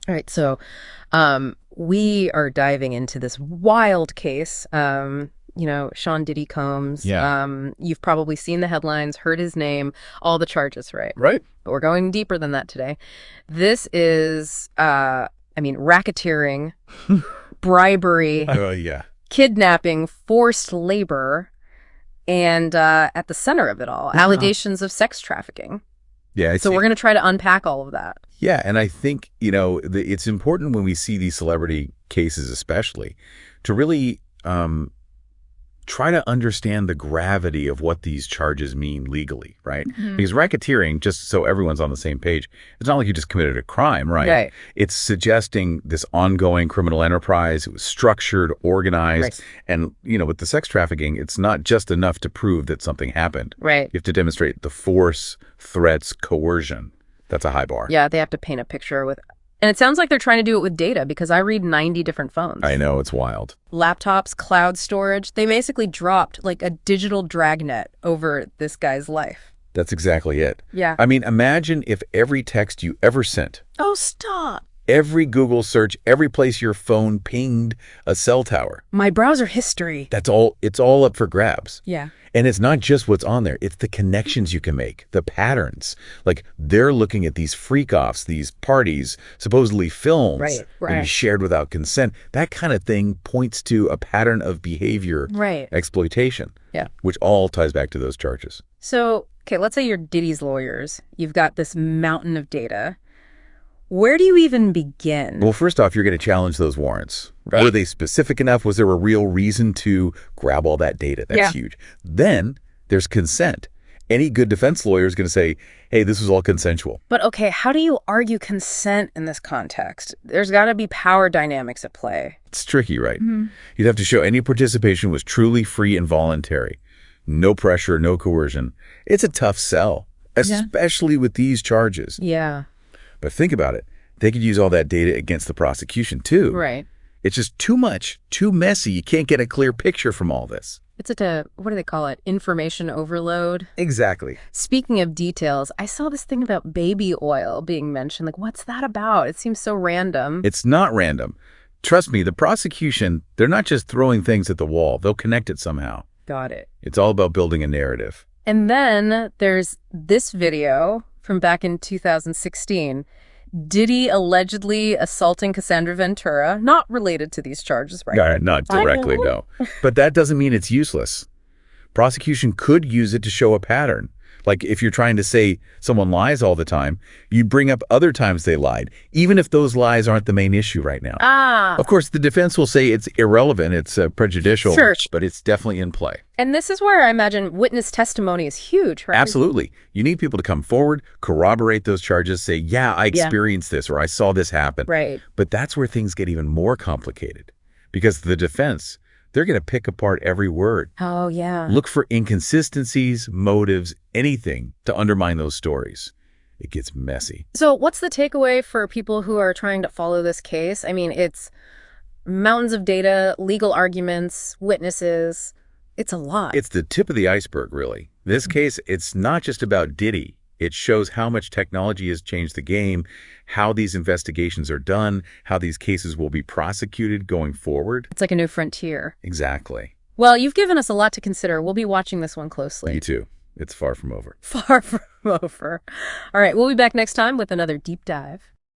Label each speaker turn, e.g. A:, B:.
A: All right, so we are diving into this wild case. Sean Diddy Combs.
B: Yeah.
A: You've probably seen the headlines, heard his name, all the charges, right?
B: Right.
A: But we're going deeper than that today. This is, racketeering, bribery,
B: Oh, yeah.
A: kidnapping, forced labor, and at the center of it all, allegations of sex trafficking.
B: Yeah.
A: So we're going to try to unpack all of that.
B: Yeah. And I think, it's important when we see these celebrity cases, especially, to really try to understand the gravity of what these charges mean legally, right?
A: Mm-hmm.
B: Because racketeering, just so everyone's on the same page, it's not like you just committed a crime, right?
A: Right.
B: It's suggesting this ongoing criminal enterprise. It was structured, organized.
A: Right.
B: And, with the sex trafficking, it's not just enough to prove that something happened.
A: Right.
B: You have to demonstrate the force, threats, coercion. That's a high bar.
A: Yeah, they have to paint a picture with... And it sounds like they're trying to do it with data because I read 90 different phones.
B: I know, it's wild.
A: Laptops, cloud storage. They basically dropped like a digital dragnet over this guy's life.
B: That's exactly it.
A: Yeah.
B: I mean, imagine if every text you ever sent,
A: Oh, stop.
B: every Google search, every place your phone pinged a cell tower.
A: My browser history.
B: It's all up for grabs.
A: Yeah.
B: And it's not just what's on there. It's the connections you can make, the patterns. Like they're looking at these freak-offs, these parties, supposedly films, maybe shared without consent. That kind of thing points to a pattern of behavior exploitation, which all ties back to those charges.
A: So, okay, let's say you're Diddy's lawyers. You've got this mountain of data. Where do you even begin?
B: Well, first off, you're going to challenge those warrants.
A: Right.
B: Were they specific enough? Was there a real reason to grab all that data? That's huge. Then there's consent. Any good defense lawyer is going to say, hey, this was all consensual.
A: But okay, how do you argue consent in this context? There's got to be power dynamics at play.
B: It's tricky, right? Mm-hmm. You'd have to show any participation was truly free and voluntary. No pressure, no coercion. It's a tough sell, especially with these charges.
A: Yeah.
B: But think about it. They could use all that data against the prosecution, too.
A: Right.
B: It's just too much, too messy. You can't get a clear picture from all this.
A: It's what do they call it? Information overload.
B: Exactly.
A: Speaking of details, I saw this thing about baby oil being mentioned. Like, what's that about? It seems so random.
B: It's not random. Trust me, the prosecution, they're not just throwing things at the wall. They'll connect it somehow.
A: Got it.
B: It's all about building a narrative.
A: And then there's this video from back in 2016. Diddy allegedly assaulting Cassandra Ventura, not related to these charges, right?
B: Not directly, no. But that doesn't mean it's useless. Prosecution could use it to show a pattern. Like if you're trying to say someone lies all the time, you bring up other times they lied, even if those lies aren't the main issue right now. Of course, the defense will say it's irrelevant, it's prejudicial, but it's definitely in play.
A: And this is where I imagine witness testimony is huge, right?
B: Absolutely. You need people to come forward, corroborate those charges, say, yeah, I experienced this or I saw this happen.
A: Right.
B: But that's where things get even more complicated because the defense, they're going to pick apart every word.
A: Oh, yeah.
B: Look for inconsistencies, motives, anything to undermine those stories. It gets messy.
A: So what's the takeaway for people who are trying to follow this case? I mean, it's mountains of data, legal arguments, witnesses. It's a lot.
B: It's the tip of the iceberg, really. In this case, it's not just about Diddy. It shows how much technology has changed the game, how these investigations are done, how these cases will be prosecuted going forward.
A: It's like a new frontier.
B: Exactly.
A: Well, you've given us a lot to consider. We'll be watching this one closely.
B: Me too. It's far from over.
A: Far from over. All right, we'll be back next time with another deep dive.